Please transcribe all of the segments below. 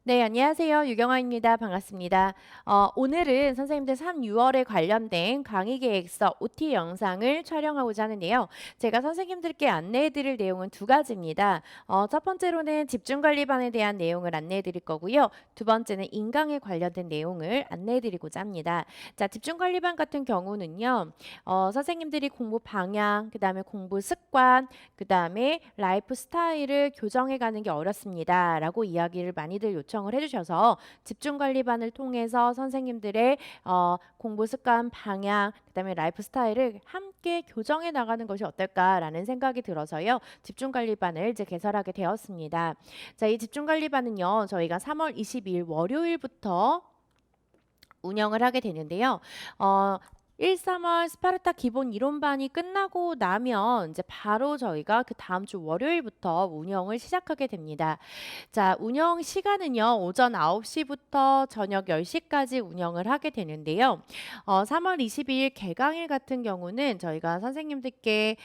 네, 안녕하세요. 유경아입니다. 반갑습니다. 오늘은 선생님들 3, 6월에 관련된 강의 계획서 OT 영상을 촬영하고자 하는데요. 제가 선생님들께 안내해 드릴 내용은 두 가지입니다. 첫 번째로는 집중관리반에 대한 내용을 안내해 드릴 거고요. 두 번째는 인강에 관련된 내용을 안내해 드리고자 합니다. 자, 집중관리반 같은 경우는요. 선생님들이 공부 방향, 그다음에 공부 습관, 그다음에 라이프 스타일을 교정해 가는 게 어렵습니다. 라고 이야기를 많이들 요청을 해주셔서 집중관리반을 통해서 선생님들의 공부 습관, 방향, 그다음에 라이프 스타일을 함께 교정해 나가는 것이 어떨까라는 생각이 들어서요. 집중관리반을 이제 개설하게 되었습니다. 자, 이 집중관리반은요. 저희가 3월 22일 월요일부터 운영을 하게 되는데요. 1, 3월 스파르타 기본 이론반이 끝나고 나면 이제 바로 저희가 그 다음 주 월요일부터 운영을 시작하게 됩니다. 자, 운영 시간은요, 오전 9시부터 저녁 10시까지 운영을 하게 되는데요. 3월 22일 개강일 같은 경우는 저희가 선생님들께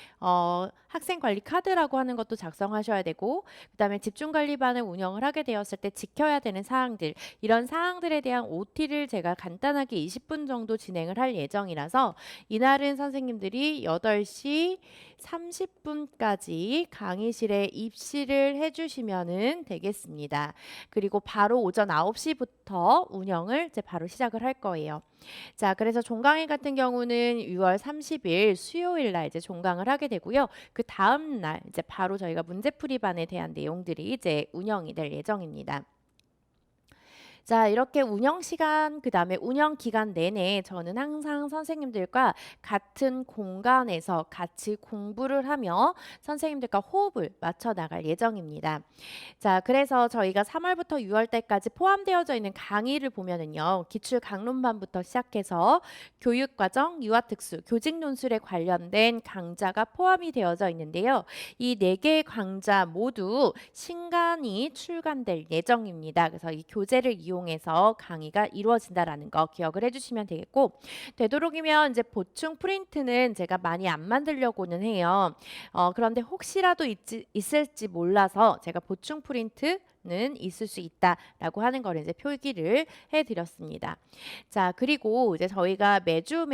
학생 관리 카드라고 하는 것도 작성하셔야 되고, 그다음에 집중관리반을 운영을 하게 되었을 때 지켜야 되는 사항들, 이런 사항들에 대한 OT를 제가 간단하게 20분 정도 진행을 할 예정이라서 이날은 선생님들이 8시 30분까지 강의실에 입실을 해주시면 되겠습니다. 그리고 바로 오전 9시부터 운영을 이제 바로 시작을 할 거예요. 자, 그래서 종강일 같은 경우는 6월 30일 수요일 날 이제 종강을 하게 되고요. 그 다음 날 이제 바로 저희가 문제풀이반에 대한 내용들이 이제 운영이 될 예정입니다. 자, 이렇게 운영 시간, 그 다음에 운영 기간 내내 저는 항상 선생님들과 같은 공간에서 같이 공부를 하며 선생님들과 호흡을 맞춰 나갈 예정입니다. 자, 그래서 저희가 3월부터 6월 때까지 포함되어져 있는 강의를 보면은요, 기출 강론반부터 시작해서 교육과정, 유아특수, 교직논술에 관련된 강좌가 포함이 되어져 있는데요. 이 4개의 강좌 모두 신간이 출간될 예정입니다. 그래서 이 교재를 이용해서 강의가 이루어진다라는 거 기억을 해주시면 되겠고, 되도록이면 이제 보충 프린트는 제가 많이 안 만들려고는 해요. 그런데 혹시라도 있을지 몰라서 제가 보충 프린트는 있을 수 있다라고 하는 걸 이제 표기를 해드렸습니다. 자, 그리고 이제 저희가 매주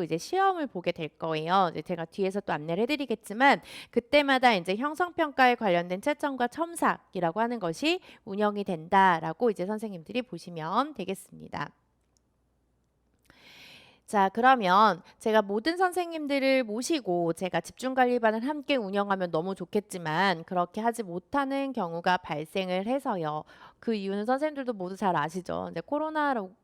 이제 시험을 보게 될 거예요. 이제 제가 뒤에서 또 안내를 해드리겠지만 그때마다 이제 형성평가에 관련된 채점과 첨삭이라고 하는 것이 운영이 된다라고 이제 선생님들이 보시면 되겠습니다. 자, 그러면 제가 모든 선생님들을 모시고 제가 집중관리반을 함께 운영하면 너무 좋겠지만 그렇게 하지 못하는 경우가 발생을 해서요. 그 이유는 선생님들도 모두 잘 아시죠? 이제 코로나라고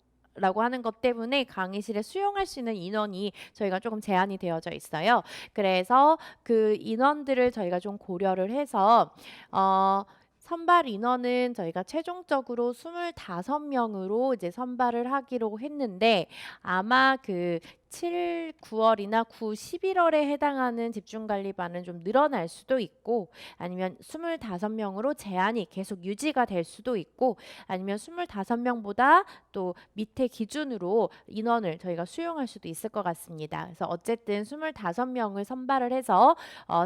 하는 것 때문에 강의실에 수용할 수 있는 인원이 저희가 조금 제한이 되어져 있어요. 그래서 그 인원들을 저희가 좀 고려를 해서 선발 인원은 저희가 최종적으로 25명으로 이제 선발을 하기로 했는데 아마 그 7, 9월이나 9, 11월에 해당하는 집중관리반은 좀 늘어날 수도 있고 아니면 25명으로 제한이 계속 유지가 될 수도 있고 아니면 25명보다 또 밑에 기준으로 인원을 저희가 수용할 수도 있을 것 같습니다. 그래서 어쨌든 25명을 선발을 해서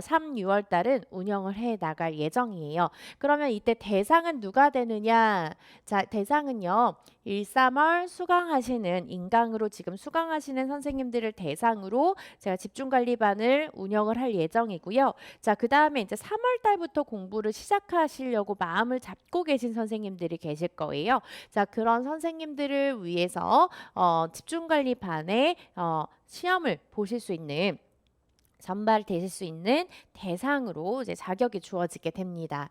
3, 6월 달은 운영을 해 나갈 예정이에요. 그러면 이때 대상은 누가 되느냐? 자, 대상은요. 1, 3월 수강하시는 인강으로 지금 수강하시는 선생님들을 대상으로 제가 집중관리반을 운영을 할 예정이고요. 자, 그다음에 이제 3월 달부터 공부를 시작하시려고 마음을 잡고 계신 선생님들이 계실 거예요. 자, 그런 선생님들을 위해서 집중관리반에 시험을 보실 수 있는 선발되실 수 있는 대상으로 이제 자격이 주어지게 됩니다.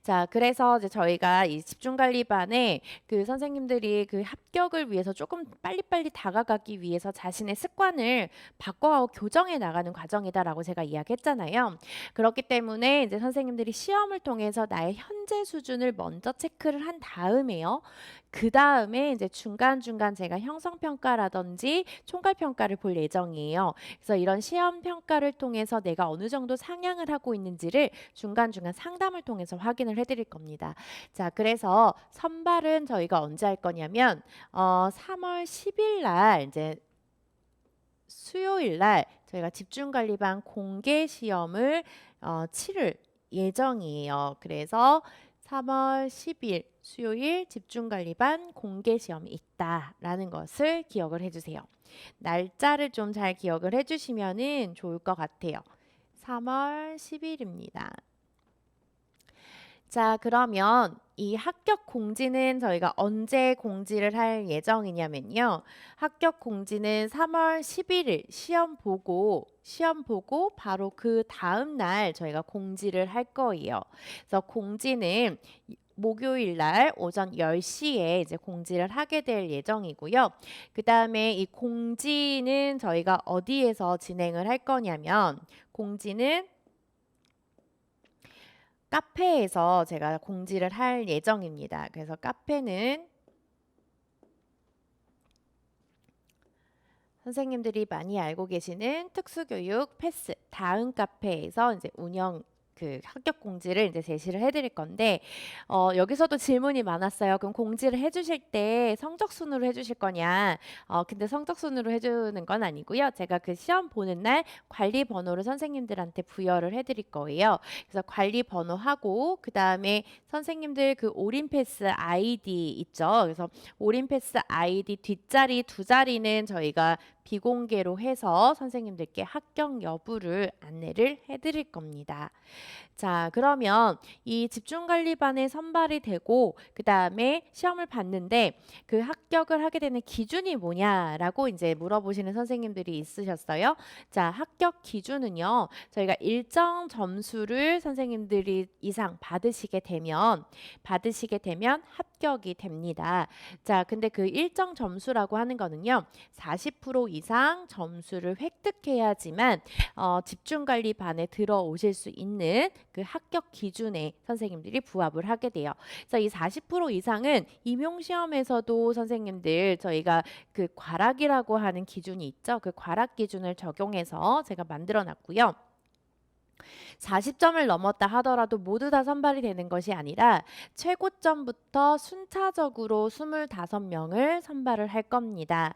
자, 그래서 이제 저희가 이 집중관리반에 그 선생님들이 그 합격을 위해서 조금 빨리빨리 다가가기 위해서 자신의 습관을 바꿔가고 교정해 나가는 과정이다라고 제가 이야기했잖아요. 그렇기 때문에 이제 선생님들이 시험을 통해서 나의 현재 수준을 먼저 체크를 한 다음에요. 그 다음에 이제 중간중간 제가 형성평가라든지 총괄평가를 볼 예정이에요. 그래서 이런 시험 평가를 통해서 내가 어느 정도 상향을 하고 있는지를 중간중간 상담을 통해서 확인을 해드릴 겁니다. 자, 그래서 선발은 저희가 언제 할 거냐면 3월 10일 날 이제 수요일 날 저희가 집중관리반 공개 시험을 치를 예정이에요. 그래서 3월 10일 수요일 집중관리반 공개시험이 있다라는 것을 기억을 해주세요. 날짜를 좀 잘 기억을 해주시면 좋을 것 같아요. 3월 10일입니다. 자, 그러면 이 합격 공지는 저희가 언제 공지를 할 예정이냐면요. 합격 공지는 3월 11일 시험 보고 바로 그 다음 날 저희가 공지를 할 거예요. 그래서 공지는 목요일 날 오전 10시에 이제 공지를 하게 될 예정이고요. 그 다음에 이 공지는 저희가 어디에서 진행을 할 거냐면 공지는 카페에서 제가 공지를 할 예정입니다. 그래서 카페는 선생님들이 많이 알고 계시는 특수교육 패스 다음 카페에서 이제 그 합격 공지를 이제 제시를 해드릴 건데 여기서도 질문이 많았어요. 그럼 공지를 해주실 때 성적 순으로 해주실 거냐? 근데 성적 순으로 해주는 건 아니고요. 제가 그 시험 보는 날 관리 번호를 선생님들한테 부여를 해드릴 거예요. 그래서 관리 번호하고 그 다음에 선생님들 그 올인 패스 아이디 있죠. 그래서 올인 패스 아이디 뒷자리 두 자리는 저희가 비공개로 해서 선생님들께 합격 여부를 안내를 해드릴 겁니다. 자, 그러면 이 집중관리반에 선발이 되고 그 다음에 시험을 봤는데 그 합격을 하게 되는 기준이 뭐냐라고 이제 물어보시는 선생님들이 있으셨어요. 자, 합격 기준은요. 저희가 일정 점수를 선생님들이 이상 받으시게 되면 합격이 됩니다. 자, 근데 그 일정 점수라고 하는 거는요. 40% 이상 점수를 획득해야지만 집중관리반에 들어오실 수 있는 그 합격 기준에 선생님들이 부합을 하게 돼요. 그래서 이 40% 이상은 임용시험에서도 선생님들 저희가 그 과락이라고 하는 기준이 있죠. 그 과락 기준을 적용해서 제가 만들어 놨고요. 40점을 넘었다 하더라도 모두 다 선발이 되는 것이 아니라 최고점부터 순차적으로 25명을 선발을 할 겁니다.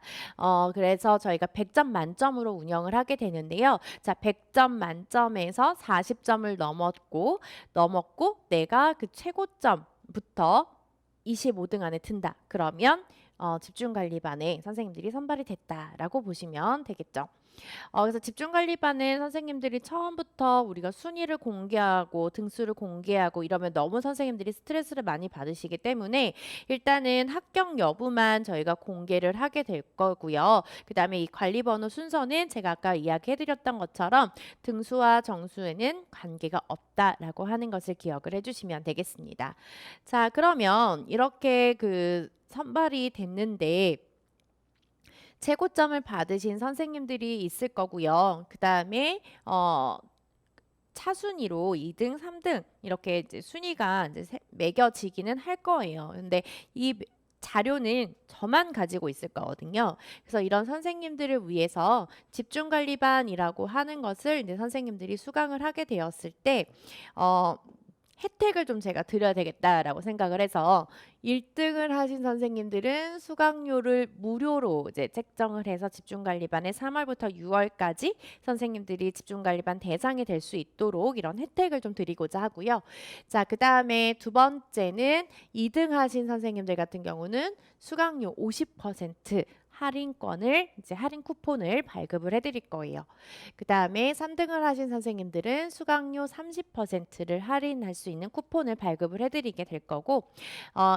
그래서 저희가 100점 만점으로 운영을 하게 되는데요. 자, 100점 만점에서 40점을 넘었고 내가 그 최고점부터 25등 안에 든다. 그러면 집중관리반에 선생님들이 선발이 됐다라고 보시면 되겠죠. 그래서 집중관리반은 선생님들이 처음부터 우리가 순위를 공개하고 등수를 공개하고 이러면 너무 선생님들이 스트레스를 많이 받으시기 때문에 일단은 합격 여부만 저희가 공개를 하게 될 거고요. 그 다음에 이 관리번호 순서는 제가 아까 이야기해드렸던 것처럼 등수와 정수에는 관계가 없다라고 하는 것을 기억을 해주시면 되겠습니다. 자, 그러면 이렇게 그 선발이 됐는데 최고점을 받으신 선생님들이 있을 거고요. 그 다음에 차순위로 2등, 3등 이렇게 이제 순위가 이제 매겨지기는 할 거예요. 근데 이 자료는 저만 가지고 있을 거거든요. 그래서 이런 선생님들을 위해서 집중관리반이라고 하는 것을 이제 선생님들이 수강을 하게 되었을 때 혜택을 좀 제가 드려야 되겠다라고 생각을 해서 1등을 하신 선생님들은 수강료를 무료로 이제 책정을 해서 집중관리반에 3월부터 6월까지 선생님들이 집중관리반 대상이 될 수 있도록 이런 혜택을 좀 드리고자 하고요. 자, 그 다음에 두 번째는 2등 하신 선생님들 같은 경우는 수강료 50% 할인권을 이제 할인 쿠폰을 발급을 해드릴 거예요. 그 다음에 3등을 하신 선생님들은 수강료 30%를 할인할 수 있는 쿠폰을 발급을 해드리게 될 거고,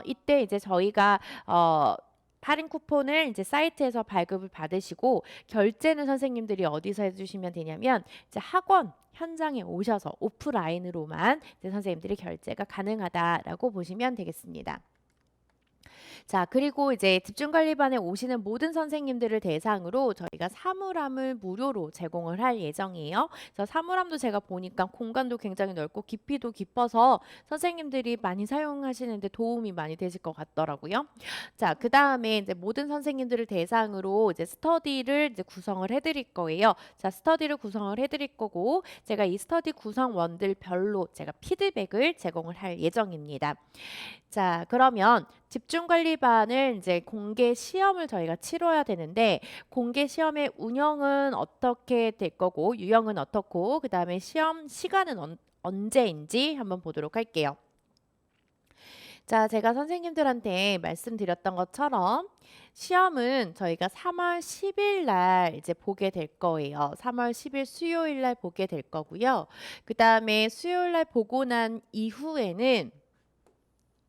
이때 이제 저희가 할인 쿠폰을 이제 사이트에서 발급을 받으시고 결제는 선생님들이 어디서 해주시면 되냐면 이제 학원 현장에 오셔서 오프라인으로만 이제 선생님들이 결제가 가능하다라고 보시면 되겠습니다. 자, 그리고 이제 집중관리반에 오시는 모든 선생님들을 대상으로 저희가 사물함을 무료로 제공을 할 예정이에요. 그래서 사물함도 제가 보니까 공간도 굉장히 넓고 깊이도 깊어서 선생님들이 많이 사용하시는데 도움이 많이 되실 것 같더라고요. 자, 그 다음에 이제 모든 선생님들을 대상으로 이제 스터디를 이제 구성을 해드릴 거예요. 자, 스터디를 구성을 해드릴 거고 제가 이 스터디 구성원들 별로 제가 피드백을 제공을 할 예정입니다. 자, 그러면 집중관리반을 이제 공개 시험을 저희가 치러야 되는데 공개 시험의 운영은 어떻게 될 거고 유형은 어떻고 그 다음에 시험 시간은 언제인지 한번 보도록 할게요. 자, 제가 선생님들한테 말씀드렸던 것처럼 시험은 저희가 3월 10일 날 이제 보게 될 거예요. 3월 10일 수요일 날 보게 될 거고요. 그 다음에 수요일 날 보고 난 이후에는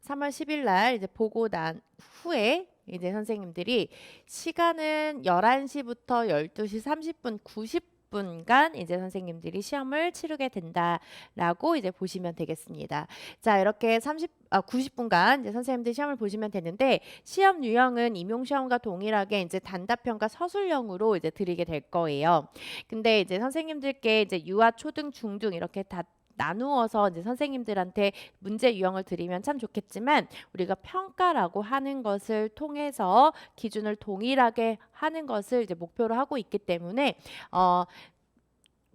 3월 10일 날 이제 보고 난 후에 이제 선생님들이 시간은 11시부터 12시 30분, 90분간 이제 선생님들이 시험을 치르게 된다라고 이제 보시면 되겠습니다. 자, 이렇게 90분간 이제 선생님들 시험을 보시면 되는데 시험 유형은 임용시험과 동일하게 이제 단답형과 서술형으로 이제 드리게 될 거예요. 근데 이제 선생님들께 이제 유아, 초등, 중등 이렇게 다 나누어서 이제 선생님들한테 문제 유형을 드리면 참 좋겠지만 우리가 평가라고 하는 것을 통해서 기준을 동일하게 하는 것을 이제 목표로 하고 있기 때문에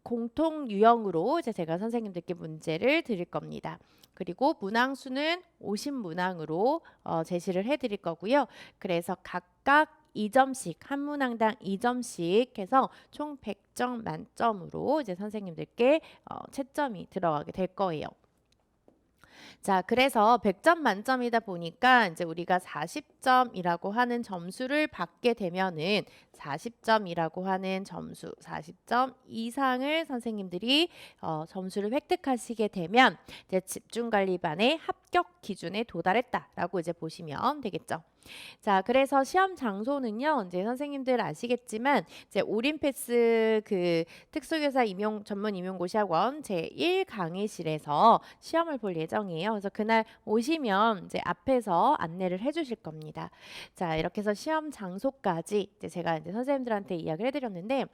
공통 유형으로 이제 제가 선생님들께 문제를 드릴 겁니다. 그리고 문항수는 50문항으로 제시를 해드릴 거고요. 그래서 각각 2점씩 한 문항당 2점씩 해서 총 100점 만점으로 이제 선생님들께 채점이 들어가게 될 거예요. 자, 그래서 100점 만점이다 보니까 이제 우리가 40점이라고 하는 점수를 받게 되면은 40점이라고 하는 점수, 40점 이상을 선생님들이 점수를 획득하시게 되면 이제 집중관리반의 합격 기준에 도달했다라고 이제 보시면 되겠죠. 자, 그래서 시험 장소는요, 이제 선생님들 아시겠지만, 이제 오림패스 그 특수교사 전문 임용고시학원 제1 강의실에서 시험을 볼 예정이에요. 그래서 그날 오시면 이제 앞에서 안내를 해주실 겁니다. 자, 이렇게 해서 시험 장소까지 이제 제가 이제 선생님들한테 이야기를 해드렸는데,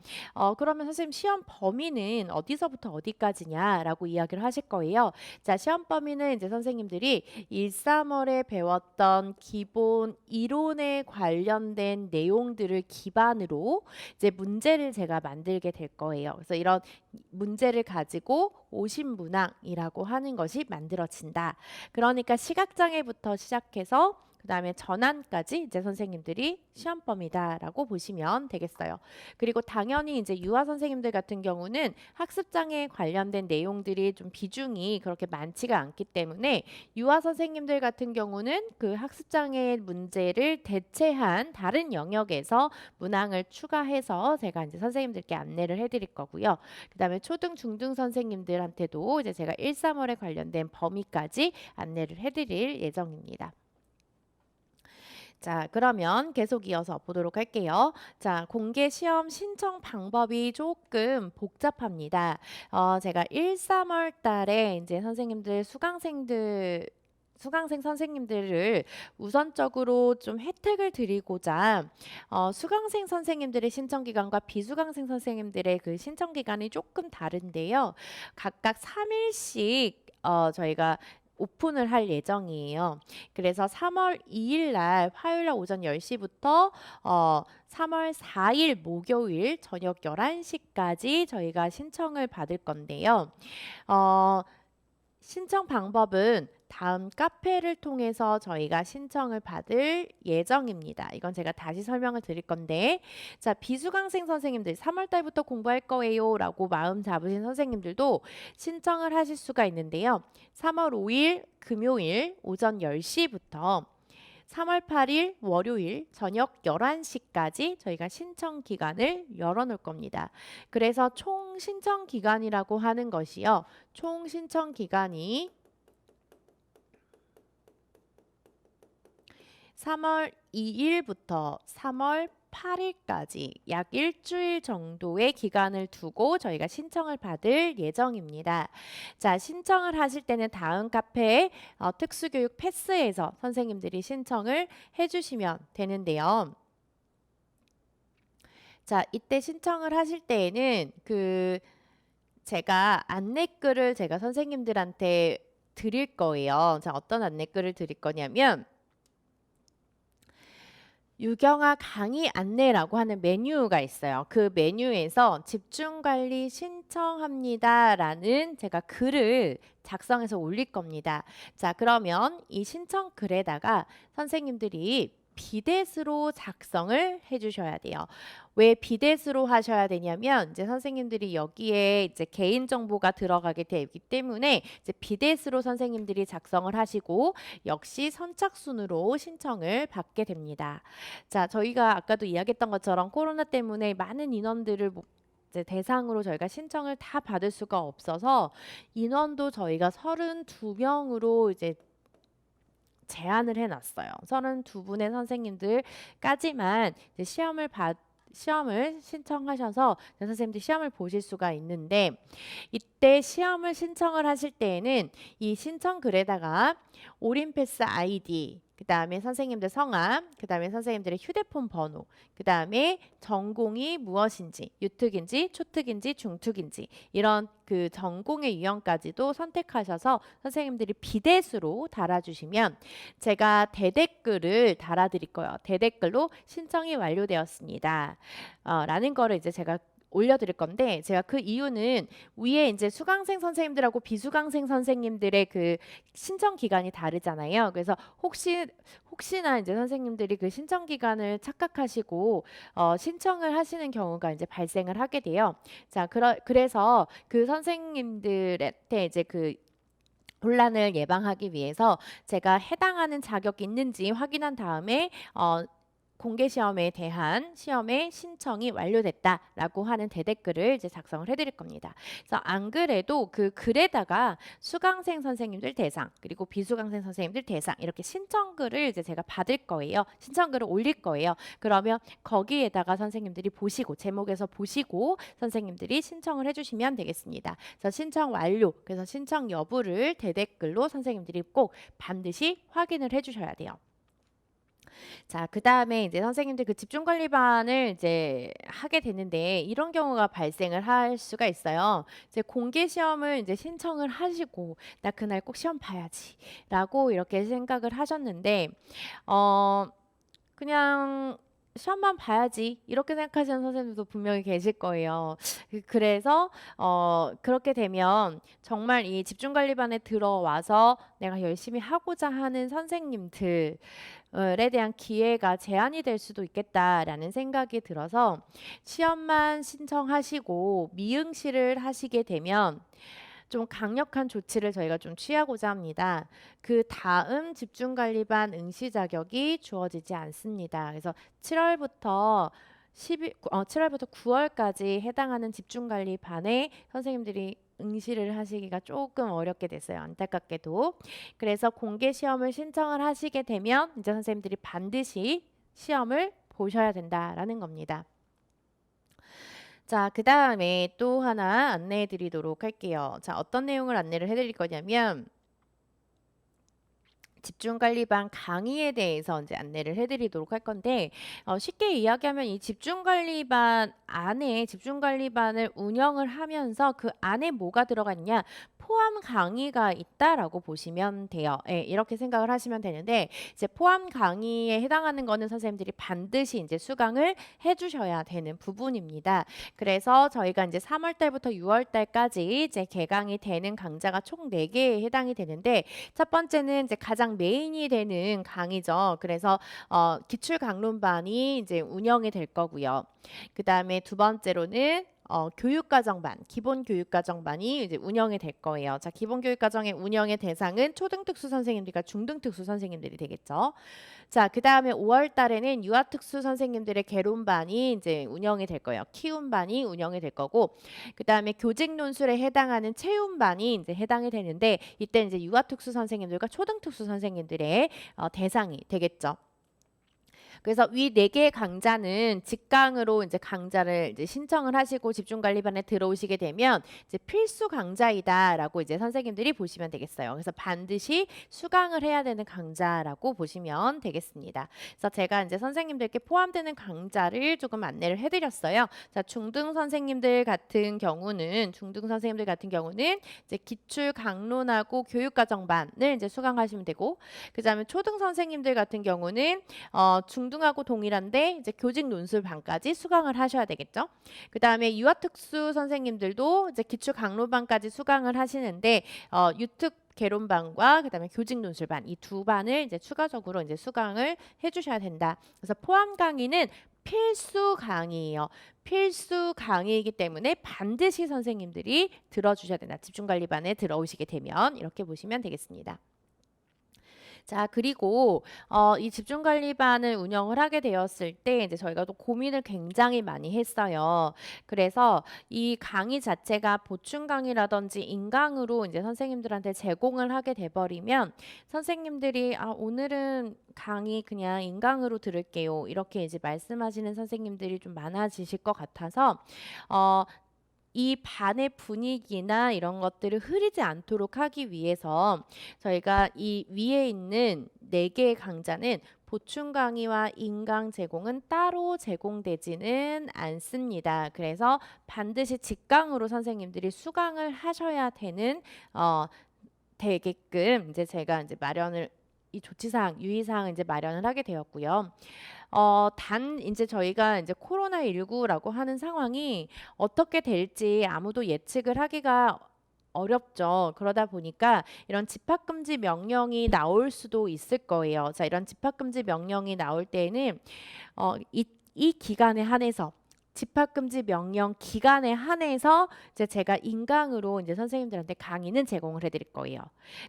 그러면 선생님 시험 범위는 어디서부터 어디까지냐라고 이야기를 하실 거예요. 자, 시험 범위는 이제 선생님들이 1, 3월에 배웠던 기본 이론에 관련된 내용들을 기반으로 이제 문제를 제가 만들게 될 거예요. 그래서 이런 문제를 가지고 50문항이라고 하는 것이 만들어진다. 그러니까 시각장애부터 시작해서 그 다음에 전환까지 이제 선생님들이 시험 범위다라고 보시면 되겠어요. 그리고 당연히 이제 유아 선생님들 같은 경우는 학습장애에 관련된 내용들이 좀 비중이 그렇게 많지가 않기 때문에 유아 선생님들 같은 경우는 그 학습장애 문제를 대체한 다른 영역에서 문항을 추가해서 제가 이제 선생님들께 안내를 해드릴 거고요. 그 다음에 초등, 중등 선생님들한테도 이제 제가 1, 3월에 관련된 범위까지 안내를 해드릴 예정입니다. 자, 그러면 계속 이어서 보도록 할게요. 자, 공개 시험 신청 방법이 조금 복잡합니다. 제가 1, 3월 달에 이제 수강생 선생님들을 우선적으로 좀 혜택을 드리고자 수강생 선생님들의 신청 기간과 비수강생 선생님들의 그 신청 기간이 조금 다른데요. 각각 3일씩 저희가 오픈을 할 예정이에요. 그래서 3월 2일 날 화요일 날 오전 10시부터 3월 4일 목요일 저녁 11시까지 저희가 신청을 받을 건데요. 신청 방법은 다음 카페를 통해서 저희가 신청을 받을 예정입니다. 이건 제가 다시 설명을 드릴 건데, 자, 비수강생 선생님들 3월 달부터 공부할 거예요 라고 마음 잡으신 선생님들도 신청을 하실 수가 있는데요. 3월 5일 금요일 오전 10시부터 3월 8일 월요일 저녁 11시까지 저희가 신청 기간을 열어놓을 겁니다. 그래서 총 신청 기간이라고 하는 것이요. 총 신청 기간이 3월 2일부터 3월 8일까지 약 일주일 정도의 기간을 두고 저희가 신청을 받을 예정입니다. 자, 신청을 하실 때는 다음 카페 특수교육 패스에서 선생님들이 신청을 해주시면 되는데요. 자, 이때 신청을 하실 때에는 제가 안내글을 제가 선생님들한테 드릴 거예요. 자, 어떤 안내글을 드릴 거냐면 유경아 강의 안내라고 하는 메뉴가 있어요. 그 메뉴에서 집중관리 신청합니다라는 제가 글을 작성해서 올릴 겁니다. 자, 그러면 이 신청 글에다가 선생님들이 비대스로 작성을 해주셔야 돼요. 왜 비대스로 하셔야 되냐면 이제 선생님들이 여기에 이제 개인 정보가 들어가게 되기 때문에 이제 비대스로 선생님들이 작성을 하시고 역시 선착순으로 신청을 받게 됩니다. 자, 저희가 아까도 이야기했던 것처럼 코로나 때문에 많은 인원들을 이제 대상으로 저희가 신청을 다 받을 수가 없어서 인원도 저희가 32명으로 이제 제한을 해놨어요. 32분의 선생님들까지만 이제 시험을 신청하셔서 선생님들 시험을 보실 수가 있는데 이때 시험을 신청을 하실 때에는 이 신청글에다가 올인패스 아이디 그 다음에 선생님들 성함, 그 다음에 선생님들의 휴대폰 번호, 그 다음에 전공이 무엇인지, 유특인지, 초특인지, 중특인지 이런 그 전공의 유형까지도 선택하셔서 선생님들이 비대수로 달아주시면 제가 대댓글을 달아드릴 거예요. 대댓글로 신청이 완료되었습니다. 라는 거를 이제 제가 올려드릴 건데 제가 그 이유는 위에 이제 수강생 선생님들하고 비수강생 선생님들의 그 신청 기간이 다르잖아요. 그래서 혹시나 이제 선생님들이 그 신청 기간을 착각하시고 신청을 하시는 경우가 이제 발생을 하게 돼요. 자, 그래서 그 선생님들한테 이제 그 혼란을 예방하기 위해서 제가 해당하는 자격이 있는지 확인한 다음에 공개 시험에 대한 시험의 신청이 완료됐다라고 하는 대댓글을 이제 작성을 해드릴 겁니다. 그래서 안 그래도 그 글에다가 수강생 선생님들 대상 그리고 비수강생 선생님들 대상 이렇게 신청글을 이제 제가 받을 거예요. 신청글을 올릴 거예요. 그러면 거기에다가 선생님들이 보시고 제목에서 보시고 선생님들이 신청을 해주시면 되겠습니다. 그래서 신청 완료 그래서 신청 여부를 대댓글로 선생님들이 꼭 반드시 확인을 해주셔야 돼요. 자, 그 다음에 이제 선생님들 그 집중관리반을 이제 하게 되는데 이런 경우가 발생을 할 수가 있어요. 이제 공개 시험을 이제 신청을 하시고 나 그날 꼭 시험 봐야지라고 이렇게 생각을 하셨는데 그냥 시험만 봐야지 이렇게 생각하시는 선생님들도 분명히 계실 거예요. 그래서 그렇게 되면 정말 이 집중관리반에 들어와서 내가 열심히 하고자 하는 선생님들에 대한 기회가 제한이 될 수도 있겠다라는 생각이 들어서 시험만 신청하시고 미응시를 하시게 되면 좀 강력한 조치를 저희가 좀 취하고자 합니다. 그 다음 집중관리반 응시 자격이 주어지지 않습니다. 그래서 7월부터 9월까지 해당하는 집중관리반에 선생님들이 응시를 하시기가 조금 어렵게 됐어요. 안타깝게도. 그래서 공개 시험을 신청을 하시게 되면 이제 선생님들이 반드시 시험을 보셔야 된다라는 겁니다. 자, 그 다음에 또 하나 안내해 드리도록 할게요. 자, 어떤 내용을 안내를 해 드릴 거냐면 집중관리반 강의에 대해서 이제 안내를 해드리도록 할 건데 쉽게 이야기하면 이 집중관리반 안에 집중관리반을 운영을 하면서 그 안에 뭐가 들어가 있냐 포함 강의가 있다라고 보시면 돼요. 예, 이렇게 생각을 하시면 되는데 이제 포함 강의에 해당하는 거는 선생님들이 반드시 이제 수강을 해주셔야 되는 부분입니다. 그래서 저희가 이제 3월 달부터 6월 달까지 이제 개강이 되는 강좌가 총 4개에 해당이 되는데 첫 번째는 이제 가장 메인이 되는 강의죠. 그래서 기출 강론반이 이제 운영이 될 거고요. 그 다음에 두 번째로는 교육과정반, 기본교육과정반이 이제 운영이 될 거예요. 자, 기본교육과정의 운영의 대상은 초등특수 선생님들과 중등특수 선생님들이 되겠죠. 자, 그 다음에 5월 달에는 유아특수 선생님들의 개론반이 이제 운영이 될 거예요. 키움반이 운영이 될 거고, 그 다음에 교직논술에 해당하는 채움반이 이제 해당이 되는데, 이때 이제 유아특수 선생님들과 초등특수 선생님들의 대상이 되겠죠. 그래서 위 4개의 강좌는 직강으로 이제 강좌를 이제 신청을 하시고 집중관리반에 들어오시게 되면 이제 필수 강좌이다라고 이제 선생님들이 보시면 되겠어요. 그래서 반드시 수강을 해야 되는 강좌라고 보시면 되겠습니다. 그래서 제가 이제 선생님들께 포함되는 강좌를 조금 안내를 해드렸어요. 자, 중등 선생님들 같은 경우는 이제 기출 강론하고 교육과정반을 이제 수강하시면 되고, 그다음에 초등 선생님들 같은 경우는 중등하고 동일한데 이제 교직 논술 반까지 수강을 하셔야 되겠죠. 그 다음에 유아특수 선생님들도 이제 기출 강론반까지 수강을 하시는데 개론반과 그다음에 교직 논술반 이 두 반을 이제 추가적으로 이제 수강을 해주셔야 된다. 그래서 포함 강의는 필수 강의예요. 필수 강의이기 때문에 반드시 선생님들이 들어주셔야 된다. 집중관리반에 들어오시게 되면 이렇게 보시면 되겠습니다. 자, 그리고 이 집중관리반을 운영을 하게 되었을 때 이제 저희가 또 고민을 굉장히 많이 했어요. 그래서 이 강의 자체가 보충 강의라든지 인강으로 이제 선생님들한테 제공을 하게 돼 버리면 선생님들이 오늘은 강의 그냥 인강으로 들을게요. 이렇게 이제 말씀하시는 선생님들이 좀 많아지실 것 같아서 이 반의 분위기나 이런 것들을 흐리지 않도록 하기 위해서 저희가 이 위에 있는 4개의 강좌는 보충 강의와 인강 제공은 따로 제공되지는 않습니다. 그래서 반드시 직강으로 선생님들이 수강을 하셔야 되게끔 이제 제가 이제 마련을 이 조치사항, 유의사항을 이제 마련을 하게 되었고요. 단 이제 저희가 이제 코로나19라고 하는 상황이 어떻게 될지 아무도 예측을 하기가 어렵죠. 그러다 보니까 이런 집합금지 명령이 나올 수도 있을 거예요. 자, 이런 집합금지 명령이 나올 때에는 이 기간에 한해서 집합금지 명령 기간에 한해서 이제 제가 인강으로 이제 선생님들한테 강의는 제공을 해드릴 거예요.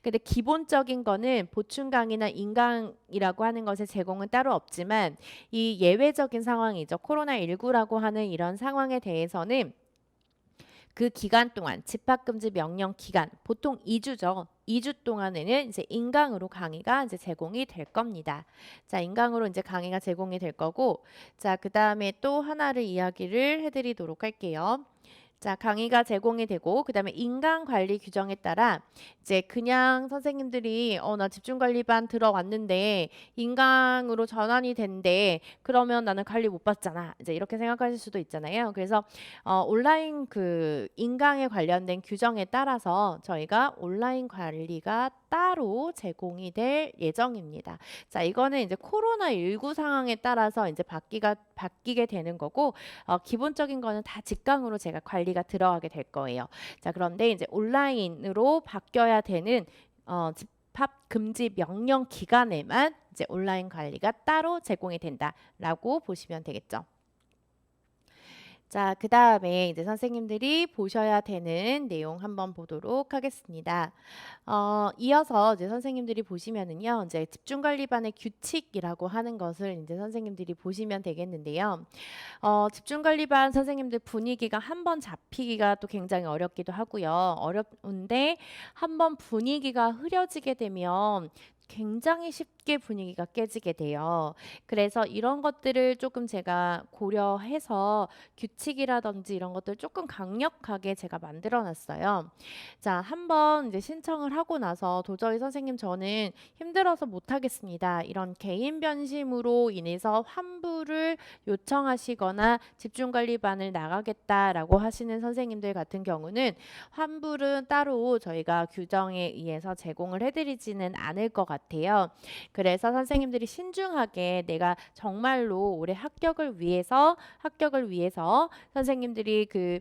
근데 기본적인 거는 보충 강의나 인강이라고 하는 것의 제공은 따로 없지만 이 예외적인 상황이죠. 코로나19라고 하는 이런 상황에 대해서는 그 기간 동안 집합금지 명령 기간 보통 2주죠. 2주 동안에는 이제 인강으로 강의가 이제 제공이 될 겁니다. 자, 인강으로 이제 강의가 제공이 될 거고, 자, 그 다음에 또 하나를 이야기를 해드리도록 할게요. 자, 강의가 제공이 되고 그다음에 인강 관리 규정에 따라 이제 그냥 선생님들이 나 집중관리반 들어왔는데 인강으로 전환이 된대. 그러면 나는 관리 못 받잖아. 이제 이렇게 생각하실 수도 있잖아요. 그래서 온라인 그 인강에 관련된 규정에 따라서 저희가 온라인 관리가 따로 제공이 될 예정입니다. 자, 이거는 이제 코로나19 상황에 따라서 이제 바뀌게 되는 거고 기본적인 거는 다 직강으로 제가 관리가 들어가게 될 거예요. 자, 그런데 이제 온라인으로 바뀌어야 되는 집합 금지 명령 기간에만 이제 온라인 관리가 따로 제공이 된다라고 보시면 되겠죠. 자, 그 다음에 이제 선생님들이 보셔야 되는 내용 한번 보도록 하겠습니다. 이어서 이제 선생님들이 보시면은요, 이제 집중관리반의 규칙이라고 하는 것을 이제 선생님들이 보시면 되겠는데요. 집중관리반 선생님들 분위기가 한번 잡히기가 또 굉장히 어렵기도 하고요. 어려운데 한번 분위기가 흐려지게 되면 굉장히 쉽게 분위기가 깨지게 돼요. 그래서 이런 것들을 조금 제가 고려해서 규칙이라든지 이런 것들 조금 강력하게 제가 만들어 놨어요. 자, 한번 이제 신청을 하고 나서 도저히 선생님 저는 힘들어서 못 하겠습니다. 이런 개인 변심으로 인해서 환불을 요청하시거나 집중관리반을 나가겠다라고 하시는 선생님들 같은 경우는 환불은 따로 저희가 규정에 의해서 제공을 해드리지는 않을 것 같아요. 그래서 선생님들이 신중하게 내가 정말로 올해 합격을 위해서 선생님들이 그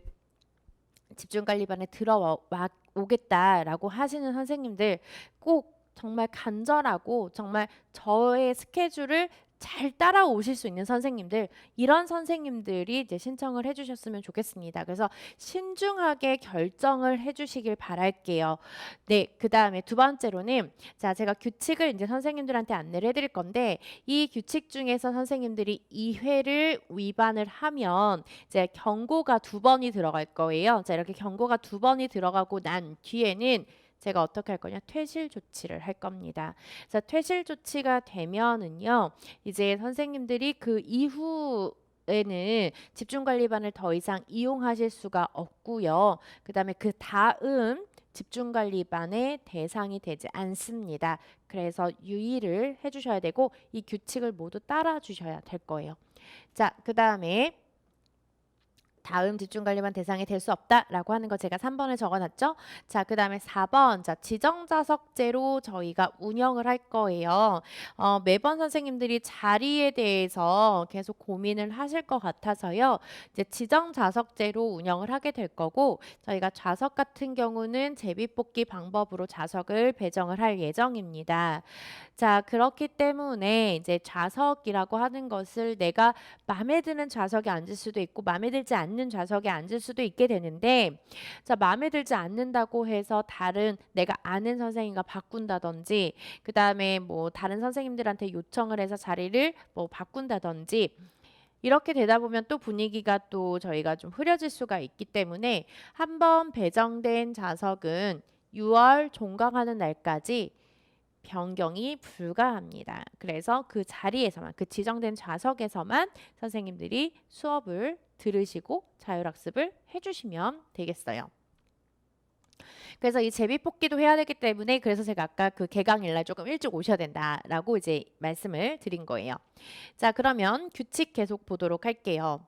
집중관리반에 들어오겠다라고 하시는 선생님들 꼭 정말 간절하고 정말 저의 스케줄을 잘 따라오실 수 있는 선생님들 이런 선생님들이 이제 신청을 해주셨으면 좋겠습니다. 그래서 신중하게 결정을 해주시길 바랄게요. 네, 그 다음에 두 번째로는 자 제가 규칙을 이제 선생님들한테 안내를 해드릴 건데 이 규칙 중에서 선생님들이 2회를 위반을 하면 이제 경고가 2번이 들어갈 거예요. 자 이렇게 경고가 2번이 들어가고 난 뒤에는 제가 어떻게 할 거냐? 퇴실 조치를 할 겁니다. 자, 퇴실 조치가 되면은요, 이제 선생님들이 그 이후에는 집중관리반을 더 이상 이용하실 수가 없고요. 그 다음에 그 다음 집중관리반의 대상이 되지 않습니다. 그래서 유의를 해주셔야 되고 이 규칙을 모두 따라 주셔야 될 거예요. 자, 그 다음에 다음 집중관리반 대상이 될 수 없다라고 하는 거 제가 3번을 적어놨죠. 자, 그 다음에 4번. 자, 지정자석제로 저희가 운영을 할 거예요. 매번 선생님들이 자리에 대해서 계속 고민을 하실 것 같아서요. 이제 지정자석제로 운영을 하게 될 거고, 저희가 좌석 같은 경우는 제비뽑기 방법으로 좌석을 배정을 할 예정입니다. 자, 그렇기 때문에 이제 좌석이라고 하는 것을 내가 마음에 드는 좌석에 앉을 수도 있고 마음에 들지 않는 좌석에 앉을 수도 있게 되는데, 자, 마음에 들지 않는다고 해서 다른 내가 아는 선생님과 바꾼다든지, 그 다음에 뭐 다른 선생님들한테 요청을 해서 자리를 뭐 바꾼다든지, 이렇게 되다 보면 또 분위기가 또 저희가 좀 흐려질 수가 있기 때문에 한번 배정된 좌석은 6월 종강하는 날까지 변경이 불가합니다. 그래서 그 자리에서만, 그 지정된 좌석에서만 선생님들이 수업을 들으시고 자율학습을 해주시면 되겠어요. 그래서 이 제비뽑기도 해야 되기 때문에 그래서 제가 아까 그 개강일날 조금 일찍 오셔야 된다라고 이제 말씀을 드린 거예요. 자, 그러면 규칙 계속 보도록 할게요.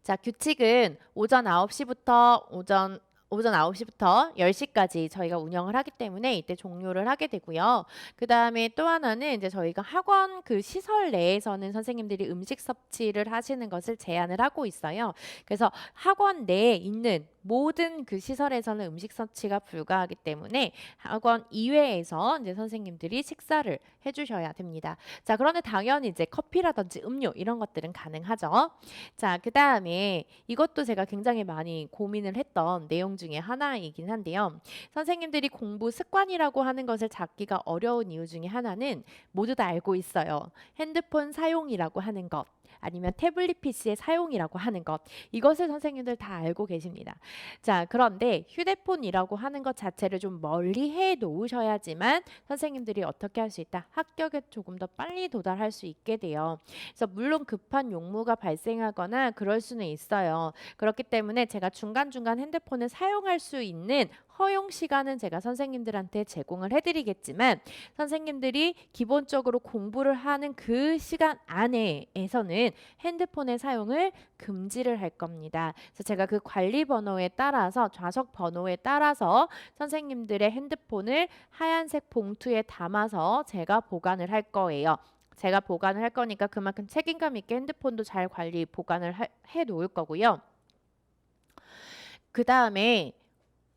자, 규칙은 오전 9시부터 오전 9시부터 10시까지 저희가 운영을 하기 때문에 이때 종료를 하게 되고요. 그 다음에 또 하나는 이제 저희가 학원 그 시설 내에서는 선생님들이 음식 섭취를 하시는 것을 제한을 하고 있어요. 그래서 학원 내에 있는 모든 그 시설에서는 음식 섭취가 불가하기 때문에 학원 이외에서 이제 선생님들이 식사를 해주셔야 됩니다. 자, 그런데 당연히 이제 커피라든지 음료 이런 것들은 가능하죠. 자, 그 다음에 이것도 제가 굉장히 많이 고민을 했던 내용 중에 하나이긴 한데요. 선생님들이 공부 습관이라고 하는 것을 잡기가 어려운 이유 중에 하나는 모두 다 알고 있어요. 핸드폰 사용이라고 하는 것. 아니면 태블릿 PC의 사용이라고 하는 것. 이것을 선생님들 다 알고 계십니다. 자, 그런데 휴대폰이라고 하는 것 자체를 좀 멀리 해 놓으셔야지만 선생님들이 어떻게 할 수 있다? 합격에 조금 더 빨리 도달할 수 있게 돼요. 그래서 물론 급한 용무가 발생하거나 그럴 수는 있어요. 그렇기 때문에 제가 중간중간 핸드폰을 사용할 수 있는 허용 시간은 제가 선생님들한테 제공을 해드리겠지만 선생님들이 기본적으로 공부를 하는 그 시간 안에서는 핸드폰의 사용을 금지를 할 겁니다. 그래서 제가 그 관리 번호에 따라서 좌석 번호에 따라서 선생님들의 핸드폰을 하얀색 봉투에 담아서 제가 보관을 할 거예요. 제가 보관을 할 거니까 그만큼 책임감 있게 핸드폰도 잘 관리 보관을 해 놓을 거고요. 그 다음에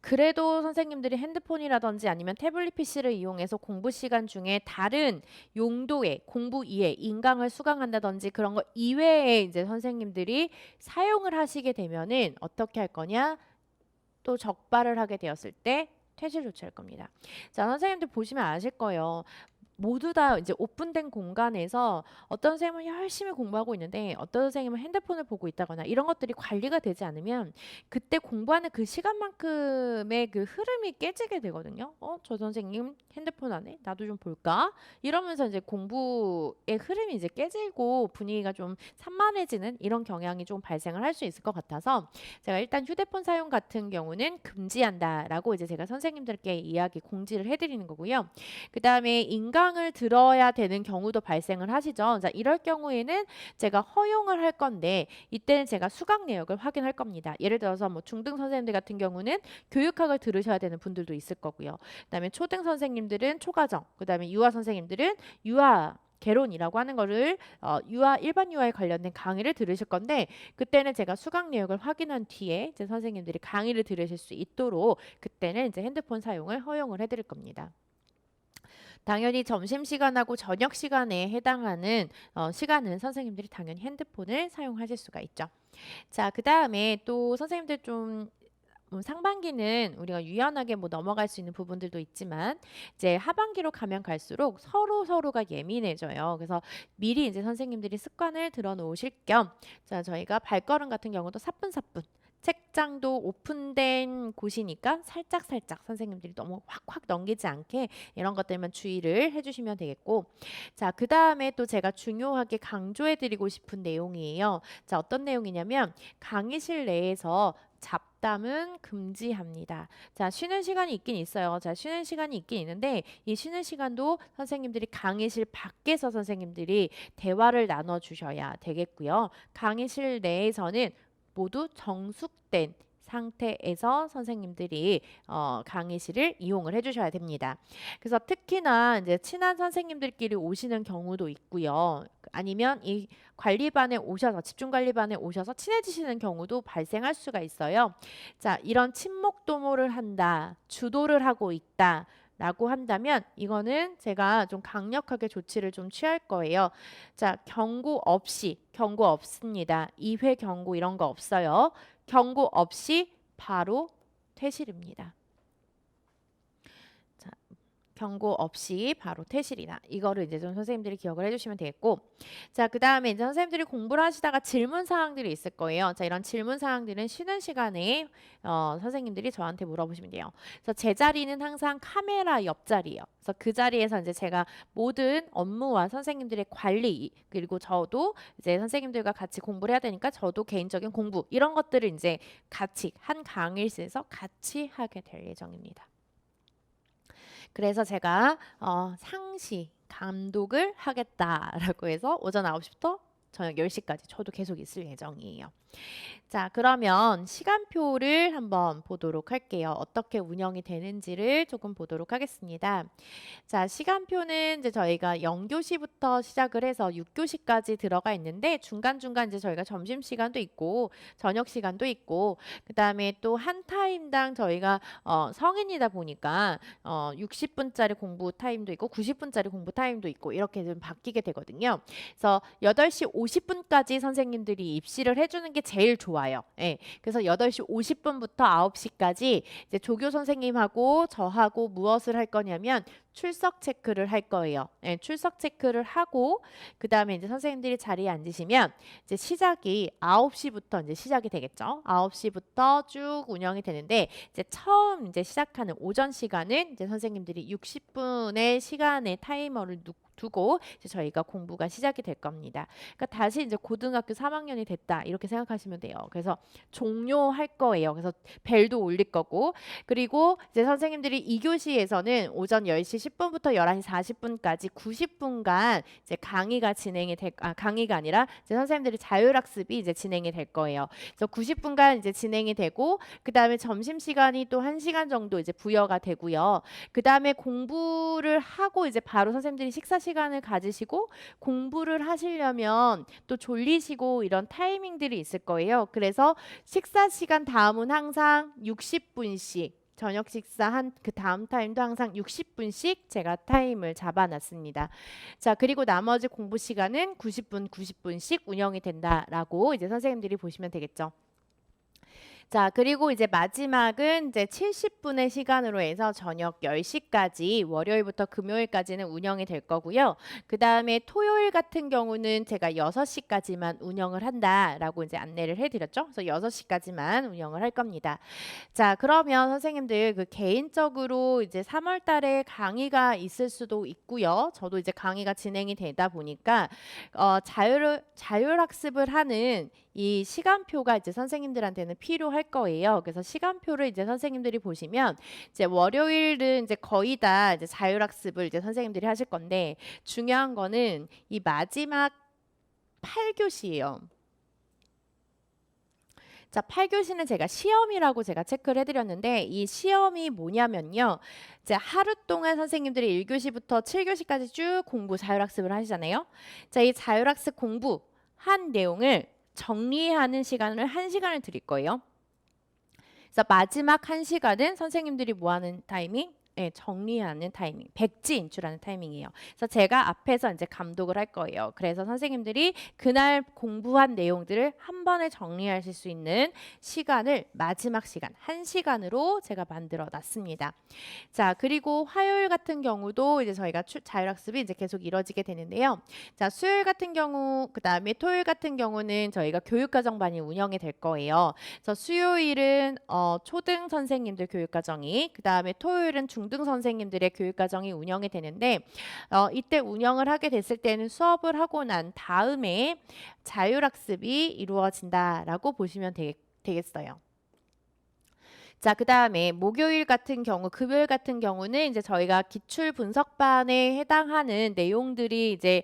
그래도 선생님들이 핸드폰이라든지 아니면 태블릿 PC를 이용해서 공부 시간 중에 다른 용도의 공부 이외 인강을 수강한다든지 그런 거 이외에 이제 선생님들이 사용을 하시게 되면은 어떻게 할 거냐? 또 적발을 하게 되었을 때 퇴실 조치할 겁니다. 자, 선생님들 보시면 아실 거예요. 모두 다 이제 오픈된 공간에서 어떤 선생님은 열심히 공부하고 있는데 어떤 선생님은 핸드폰을 보고 있다거나 이런 것들이 관리가 되지 않으면 그때 공부하는 그 시간만큼의 그 흐름이 깨지게 되거든요. 저 선생님 핸드폰 안 해? 나도 좀 볼까? 이러면서 이제 공부의 흐름이 이제 깨지고 분위기가 좀 산만해지는 이런 경향이 좀 발생을 할 수 있을 것 같아서 제가 일단 휴대폰 사용 같은 경우는 금지한다라고 이제 제가 선생님들께 이야기 공지를 해드리는 거고요. 그 다음에 인강을 들어야 되는 경우도 발생을 하시죠. 자, 이럴 경우에는 제가 허용을 할 건데 이때는 제가 수강 내역을 확인할 겁니다. 예를 들어서 뭐 중등 선생님들 같은 경우는 교육학을 들으셔야 되는 분들도 있을 거고요. 그다음에 초등 선생님들은 초과정, 그다음에 유아 선생님들은 유아 개론이라고 하는 거를 유아 일반 유아에 관련된 강의를 들으실 건데 그때는 제가 수강 내역을 확인한 뒤에 이제 선생님들이 강의를 들으실 수 있도록 그때는 이제 핸드폰 사용을 허용을 해드릴 겁니다. 당연히 점심시간하고 저녁시간에 해당하는 시간은 선생님들이 당연히 핸드폰을 사용하실 수가 있죠. 자, 그 다음에 또 선생님들 좀 상반기는 우리가 유연하게 뭐 넘어갈 수 있는 부분들도 있지만 이제 하반기로 가면 갈수록 서로가 예민해져요. 그래서 미리 이제 선생님들이 습관을 들어 놓으실 겸 자, 저희가 발걸음 같은 경우도 사뿐사뿐 책장도 오픈된 곳이니까 살짝 선생님들이 너무 확 넘기지 않게 이런 것들만 주의를 해주시면 되겠고 자, 그 다음에 또 제가 중요하게 강조해드리고 싶은 내용이에요. 자, 어떤 내용이냐면 강의실 내에서 잡담은 금지합니다. 자, 쉬는 시간이 있긴 있어요. 자, 쉬는 시간이 있긴 있는데 이 쉬는 시간도 선생님들이 강의실 밖에서 선생님들이 대화를 나눠 주셔야 되겠고요. 강의실 내에서는 모두 정숙된 상태에서 선생님들이 강의실을 이용을 해주셔야 됩니다. 그래서 특히나 이제 친한 선생님들끼리 오시는 경우도 있고요. 아니면 이 관리반에 오셔서 집중관리반에 오셔서 친해지시는 경우도 발생할 수가 있어요. 자, 이런 친목 도모를 한다, 주도를 하고 있다. 라고 한다면 이거는 제가 좀 강력하게 조치를 좀 취할 거예요. 자, 경고 없습니다. 2회 경고 이런 거 없어요. 경고 없이 바로 퇴실입니다. 자, 경고 없이 바로 퇴실이다. 이거를 이제 좀 선생님들이 기억을 해주시면 되겠고, 자, 그 다음에 이제 선생님들이 공부를 하시다가 질문 사항들이 있을 거예요. 자, 이런 질문 사항들은 쉬는 시간에 선생님들이 저한테 물어보시면 돼요. 그래서 제 자리는 항상 카메라 옆자리예요. 그래서 그 자리에서 이제 제가 모든 업무와 선생님들의 관리 그리고 저도 이제 선생님들과 같이 공부를 해야 되니까 저도 개인적인 공부 이런 것들을 이제 같이 한 강의실에서 같이 하게 될 예정입니다. 그래서 제가 상시 감독을 하겠다라고 해서 오전 9시부터 저녁 10시까지 저도 계속 있을 예정이에요. 자, 그러면 시간표를 한번 보도록 할게요. 어떻게 운영이 되는지를 조금 보도록 하겠습니다. 자, 시간표는 이제 저희가 0교시부터 시작을 해서 6교시까지 들어가 있는데 중간중간 이제 저희가 점심시간도 있고 저녁 시간도 있고 그다음에 또 한 타임당 저희가 성인이다 보니까 60분짜리 공부 타임도 있고 90분짜리 공부 타임도 있고 이렇게 좀 바뀌게 되거든요. 그래서 8시 50분까지 선생님들이 입시를 해주는 게 제일 좋아요. 예. 그래서 8시 50분부터 9시까지 이제 조교 선생님하고 저하고 무엇을 할 거냐면 출석 체크를 할 거예요. 예, 출석 체크를 하고 그 다음에 이제 선생님들이 자리에 앉으시면 이제 시작이 9시부터 이제 시작이 되겠죠. 9시부터 쭉 운영이 되는데 이제 처음 이제 시작하는 오전 시간은 이제 선생님들이 60분의 시간의 타이머를 두고 이제 저희가 공부가 시작이 될 겁니다. 그러니까 다시 이제 고등학교 3학년이 됐다 이렇게 생각하시면 돼요. 그래서 종료할 거예요. 그래서 벨도 울릴 거고 그리고 이제 선생님들이 2교시에서는 오전 10시 10분부터 11시 40분까지 90분간 이제 강의가 아니라 이제 선생님들이 자율학습이 이제 진행이 될 거예요. 그래서 90분간 이제 진행이 되고 그다음에 점심 시간이 또 1시간 정도 이제 부여가 되고요. 그다음에 공부를 하고 이제 바로 선생님들이 식사 시간을 가지시고 공부를 하시려면 또 졸리시고 이런 타이밍들이 있을 거예요. 그래서 식사 시간 다음은 항상 60분씩 저녁 식사한 그 다음 타임도 항상 60분씩 제가 타임을 잡아놨습니다. 자, 그리고 나머지 공부 시간은 90분씩 운영이 된다라고 이제 선생님들이 보시면 되겠죠. 자, 그리고 이제 마지막은 이제 70분의 시간으로 해서 저녁 10시까지 월요일부터 금요일까지는 운영이 될 거고요. 그 다음에 토요일 같은 경우는 제가 6시까지만 운영을 한다라고 이제 안내를 해드렸죠. 그래서 6시까지만 운영을 할 겁니다. 자, 그러면 선생님들 그 개인적으로 이제 3월 달에 강의가 있을 수도 있고요. 저도 이제 강의가 진행이 되다 보니까 자율학습을 하는 이 시간표가 이제 선생님들한테는 필요할 거예요. 그래서 시간표를 이제 선생님들이 보시면 이제 월요일은 이제 거의 다 이제 자율학습을 이제 선생님들이 하실 건데 중요한 거는 이 마지막 8교시예요. 자, 8교시는 제가 시험이라고 제가 체크를 해드렸는데 이 시험이 뭐냐면요. 이제 하루 동안 선생님들이 1교시부터 7교시까지 쭉 공부 자율학습을 하시잖아요. 자, 이 자율학습 공부한 내용을 정리하는 시간을 1시간을 드릴 거예요. 그래서 마지막 1시간은 선생님들이 뭐 하는 타이밍? 네, 정리하는 타이밍, 백지 인출하는 타이밍이에요. 그래서 제가 앞에서 이제 감독을 할 거예요. 그래서 선생님들이 그날 공부한 내용들을 한 번에 정리하실 수 있는 시간을 마지막 시간 1시간으로 제가 만들어 놨습니다. 자, 그리고 화요일 같은 경우도 이제 저희가 자율학습이 이제 계속 이루어지게 되는데요. 자, 수요일 같은 경우, 그 다음에 토요일 같은 경우는 저희가 교육과정반이 운영이 될 거예요. 그래서 수요일은 초등 선생님들 교육과정이, 그 다음에 토요일은 중등 선생님들의 교육과정이 운영이 되는데 이때 운영을 하게 됐을 때는 수업을 하고 난 다음에 자율학습이 이루어진다라고 보시면 되겠어요. 자, 그다음에 목요일 같은 경우, 금요일 같은 경우는 이제 저희가 기출 분석반에 해당하는 내용들이 이제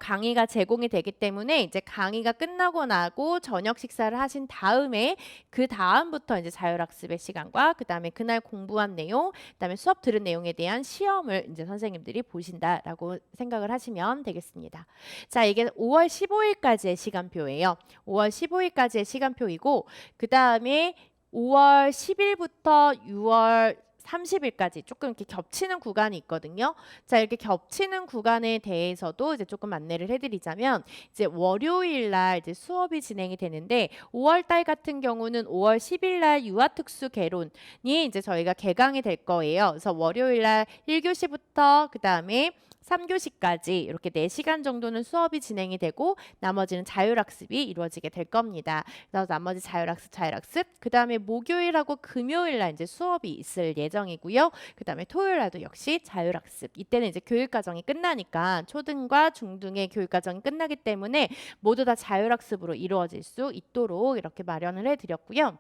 강의가 제공이 되기 때문에 이제 강의가 끝나고 나고 저녁 식사를 하신 다음에 그 다음부터 이제 자율학습의 시간과 그다음에 그날 공부한 내용, 그다음에 수업 들은 내용에 대한 시험을 이제 선생님들이 보신다라고 생각을 하시면 되겠습니다. 자, 이게 5월 15일까지의 시간표예요. 5월 15일까지의 시간표이고 그다음에 5월 10일부터 6월 30일까지 조금 이렇게 겹치는 구간이 있거든요. 자, 이렇게 겹치는 구간에 대해서도 이제 조금 안내를 해드리자면, 이제 월요일 날 이제 수업이 진행이 되는데, 5월 달 같은 경우는 5월 10일 날 유아특수 개론이 이제 저희가 개강이 될 거예요. 그래서 월요일 날 1교시부터 그 다음에 3교시까지 이렇게 4시간 정도는 수업이 진행이 되고 나머지는 자율학습이 이루어지게 될 겁니다. 그래서 나머지 자율학습 그 다음에 목요일하고 금요일 날 이제 수업이 있을 예정이고요. 그 다음에 토요일 날도 역시 자율학습. 이때는 이제 교육과정이 끝나니까 초등과 중등의 교육과정이 끝나기 때문에 모두 다 자율학습으로 이루어질 수 있도록 이렇게 마련을 해드렸고요.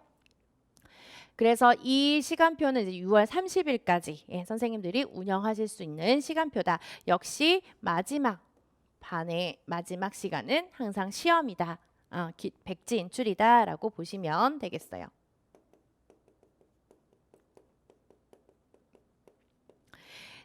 그래서 이 시간표는 이제 6월 30일까지 선생님들이 운영하실 수 있는 시간표다. 역시 마지막 반의 마지막 시간은 항상 시험이다. 백지 인출이다라고 보시면 되겠어요.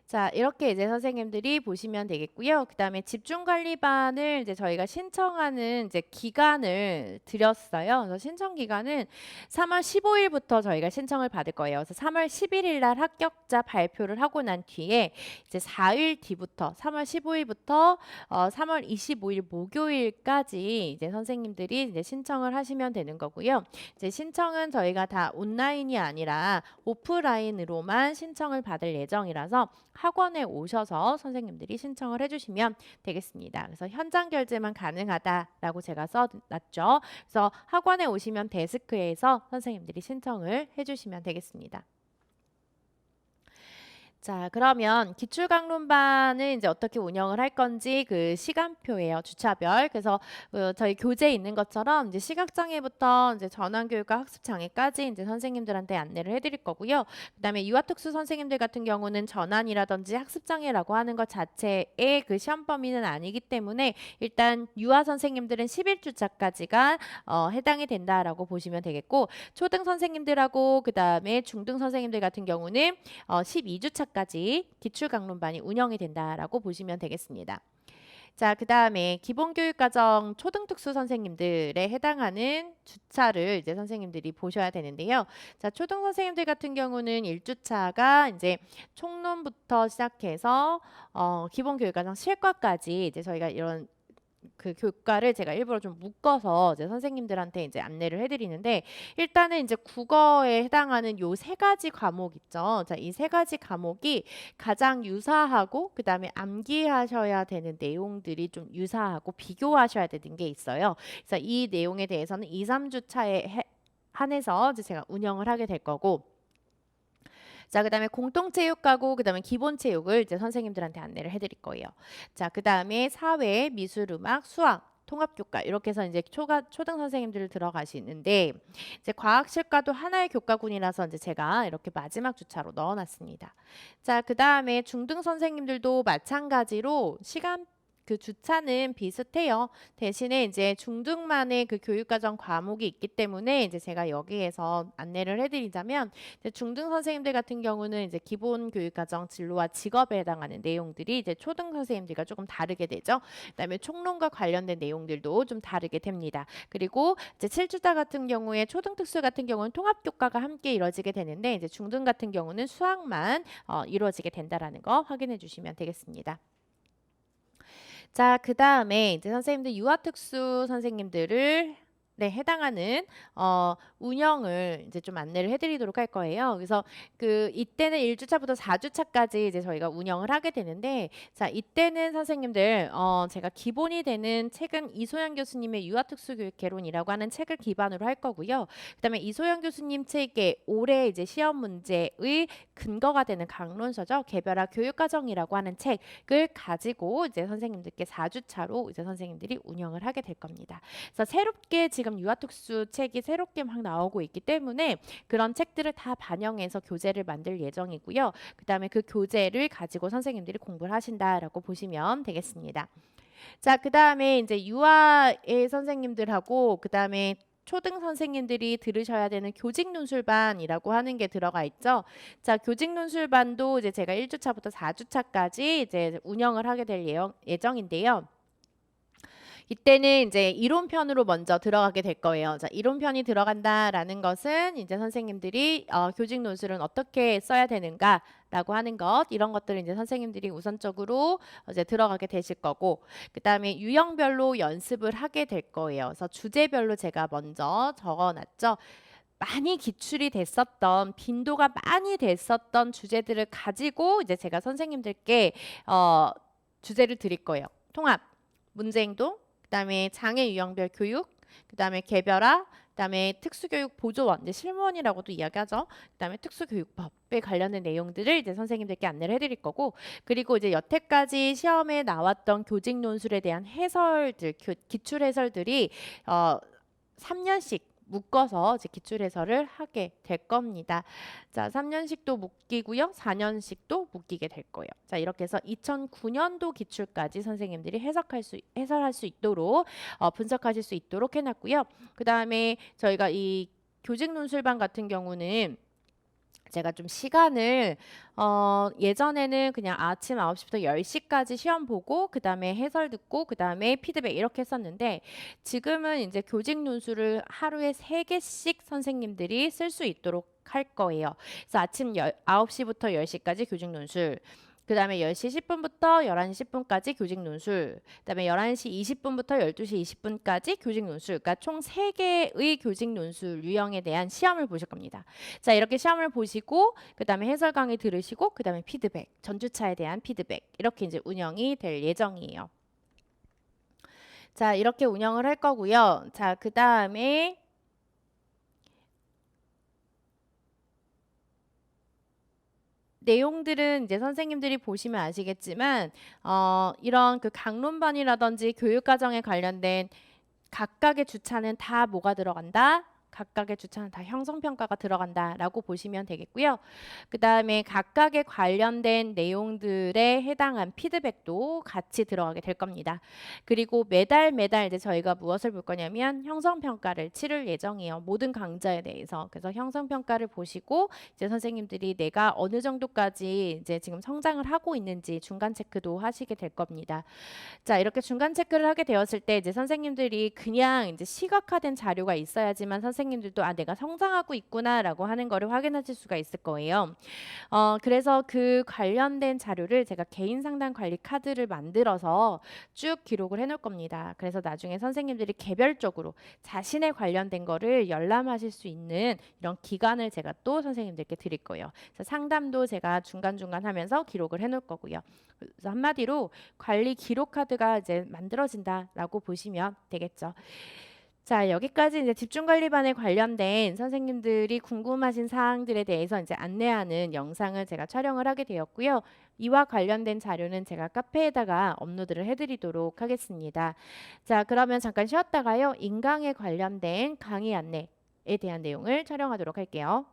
자, 이렇게 이제 선생님들이 보시면 되겠고요. 그다음에 집중관리반을 이제 저희가 신청하는 이제 기간을 드렸어요. 그래서 신청 기간은 3월 15일부터 저희가 신청을 받을 거예요. 그래서 3월 11일 날 합격자 발표를 하고 난 뒤에 이제 4일 뒤부터 3월 15일부터 3월 25일 목요일까지 이제 선생님들이 이제 신청을 하시면 되는 거고요. 이제 신청은 저희가 다 온라인이 아니라 오프라인으로만 신청을 받을 예정이라서 학원에 오셔서 선생님들이 신청을 해주시면 되겠습니다. 그래서 현장 결제만 가능하다라고 제가 써놨죠. 그래서 학원에 오시면 데스크에서 선생님들이 신청을 해주시면 되겠습니다. 자, 그러면 기출강론반은 이제 어떻게 운영을 할 건지 그 시간표예요. 주차별. 그래서 저희 교재에 있는 것처럼 이제 시각장애부터 이제 전환교육과 학습장애까지 이제 선생님들한테 안내를 해드릴 거고요. 그다음에 유아특수 선생님들 같은 경우는 전환이라든지 학습장애라고 하는 것 자체의 그 시험 범위는 아니기 때문에 일단 유아 선생님들은 11주차까지가 해당이 된다라고 보시면 되겠고 초등 선생님들하고 그다음에 중등 선생님들 같은 경우는 12주차까지 기출강론반이 운영이 된다라고 보시면 되겠습니다. 자, 그 다음에 기본교육과정 초등특수 선생님들에 해당하는 주차를 이제 선생님들이 보셔야 되는데요. 자, 초등 선생님들 같은 경우는 1주차가 이제 총론부터 시작해서 기본교육과정 실과까지 이제 저희가 이런 그 교과를 제가 일부러 좀 묶어서 이제 선생님들한테 이제 안내를 해드리는데 일단은 이제 국어에 해당하는 요 3가지 과목 있죠. 자, 이 3가지 과목이 가장 유사하고 그 다음에 암기하셔야 되는 내용들이 좀 유사하고 비교하셔야 되는 게 있어요. 그래서 이 내용에 대해서는 2, 3주차에 한해서 이제 제가 운영을 하게 될 거고 자, 그다음에 공동체육하고 그다음에 기본체육을 이제 선생님들한테 안내를 해드릴 거예요. 자, 그다음에 사회, 미술, 음악, 수학, 통합교과 이렇게 해서 이제 초등 선생님들 들어가시는데 이제 과학실과도 하나의 교과군이라서 이제 제가 이렇게 마지막 주차로 넣어놨습니다. 자, 그다음에 중등 선생님들도 마찬가지로 시간 그 주차는 비슷해요. 대신에 이제 중등만의 그 교육과정 과목이 있기 때문에 이제 제가 여기에서 안내를 해드리자면 이제 중등 선생님들 같은 경우는 이제 기본 교육과정 진로와 직업에 해당하는 내용들이 이제 초등 선생님들과 조금 다르게 되죠. 그다음에 총론과 관련된 내용들도 좀 다르게 됩니다. 그리고 이제 7주차 같은 경우에 초등 특수 같은 경우는 통합교과가 함께 이루어지게 되는데 이제 중등 같은 경우는 수학만 이루어지게 된다라는 거 확인해 주시면 되겠습니다. 자, 그 다음에 이제 선생님들 유아특수 선생님들을 해당하는 운영을 이제 좀 안내를 해드리도록 할 거예요. 그래서 그 이때는 1주차부터 4주차까지 이제 저희가 운영을 하게 되는데, 자, 이때는 선생님들 제가 기본이 되는 책은 이소영 교수님의 유아특수교육 개론이라고 하는 책을 기반으로 할 거고요. 그다음에 이소영 교수님 책의 올해 이제 시험 문제의 근거가 되는 강론서죠. 개별화 교육과정이라고 하는 책을 가지고 이제 선생님들께 4주차로 이제 선생님들이 운영을 하게 될 겁니다. 그래서 새롭게 지금 지금 유아특수 책이 새롭게 막 나오고 있기 때문에 그런 책들을 다 반영해서 교재를 만들 예정이고요. 그다음에 그 교재를 가지고 선생님들이 공부를 하신다라고 보시면 되겠습니다. 자, 그다음에 이제 유아의 선생님들하고 그다음에 초등 선생님들이 들으셔야 되는 교직 논술반이라고 하는 게 들어가 있죠. 자, 교직 논술반도 이제 제가 1주차부터 4주차까지 이제 운영을 하게 될 예정인데요. 이때는 이제 이론편으로 먼저 들어가게 될 거예요. 자, 이론편이 들어간다라는 것은 이제 선생님들이 교직 논술은 어떻게 써야 되는가라고 하는 것, 이런 것들을 이제 선생님들이 우선적으로 이제 들어가게 되실 거고, 그다음에 유형별로 연습을 하게 될 거예요. 그래서 주제별로 제가 먼저 적어놨죠. 많이 기출이 됐었던, 빈도가 많이 됐었던 주제들을 가지고 이제 제가 선생님들께 주제를 드릴 거예요. 통합, 문제행동, 그다음에 장애 유형별 교육, 그다음에 개별화, 그다음에 특수교육 보조원, 이제 실무원이라고도 이야기하죠. 그다음에 특수교육법에 관련된 내용들을 이제 선생님들께 안내를 해드릴 거고, 그리고 이제 여태까지 시험에 나왔던 교직 논술에 대한 해설들, 기출 해설들이 3년씩 묶어서 이제 기출 해설을 하게 될 겁니다. 자, 3년씩도 묶이고요. 4년씩도 묶이게 될 거예요. 자, 이렇게 해서 2009년도 기출까지 선생님들이 해설할 수 있도록 분석하실 수 있도록 해놨고요. 그다음에 저희가 이 교직 논술반 같은 경우는 제가 좀 시간을 예전에는 그냥 아침 9시부터 10시까지 시험 보고 그다음에 해설 듣고 그다음에 피드백 이렇게 했었는데, 지금은 이제 교직 논술을 하루에 3개씩 선생님들이 쓸 수 있도록 할 거예요. 그래서 아침 9시부터 10시까지 교직 논술, 그 다음에 10시 10분부터 11시 10분까지 교직 논술, 그 다음에 11시 20분부터 12시 20분까지 교직 논술, 그러니까 총 3개의 교직 논술 유형에 대한 시험을 보실 겁니다. 자, 이렇게 시험을 보시고 그 다음에 해설 강의 들으시고 그 다음에 피드백, 전주차에 대한 피드백, 이렇게 이제 운영이 될 예정이에요. 자, 이렇게 운영을 할 거고요. 자, 그 다음에 내용들은 이제 선생님들이 보시면 아시겠지만 이런 그 강론반이라든지 교육과정에 관련된 각각의 주차는 다 뭐가 들어간다? 각각의 주차는 다 형성평가가 들어간다라고 보시면 되겠고요. 그 다음에 각각의 관련된 내용들에 해당한 피드백도 같이 들어가게 될 겁니다. 그리고 매달 이제 저희가 무엇을 볼 거냐면 형성평가를 치를 예정이에요. 모든 강좌에 대해서. 그래서 형성평가를 보시고 이제 선생님들이 내가 어느 정도까지 이제 지금 성장을 하고 있는지 중간 체크도 하시게 될 겁니다. 자, 이렇게 중간 체크를 하게 되었을 때 이제 선생님들이 그냥 이제 시각화된 자료가 있어야지만 선생님들도 내가 성장하고 있구나라고 하는 거를 확인하실 수가 있을 거예요. 그래서 그 관련된 자료를 제가 개인 상담 관리 카드를 만들어서 쭉 기록을 해놓을 겁니다. 그래서 나중에 선생님들이 개별적으로 자신의 관련된 거를 열람하실 수 있는 이런 기간을 제가 또 선생님들께 드릴 거예요. 그래서 상담도 제가 중간중간 하면서 기록을 해놓을 거고요. 그래서 한마디로 관리 기록 카드가 이제 만들어진다라고 보시면 되겠죠. 자, 여기까지 이제 집중관리반에 관련된 선생님들이 궁금하신 사항들에 대해서 이제 안내하는 영상을 제가 촬영을 하게 되었고요. 이와 관련된 자료는 제가 카페에다가 업로드를 해드리도록 하겠습니다. 자, 그러면 잠깐 쉬었다가요. 인강에 관련된 강의 안내에 대한 내용을 촬영하도록 할게요.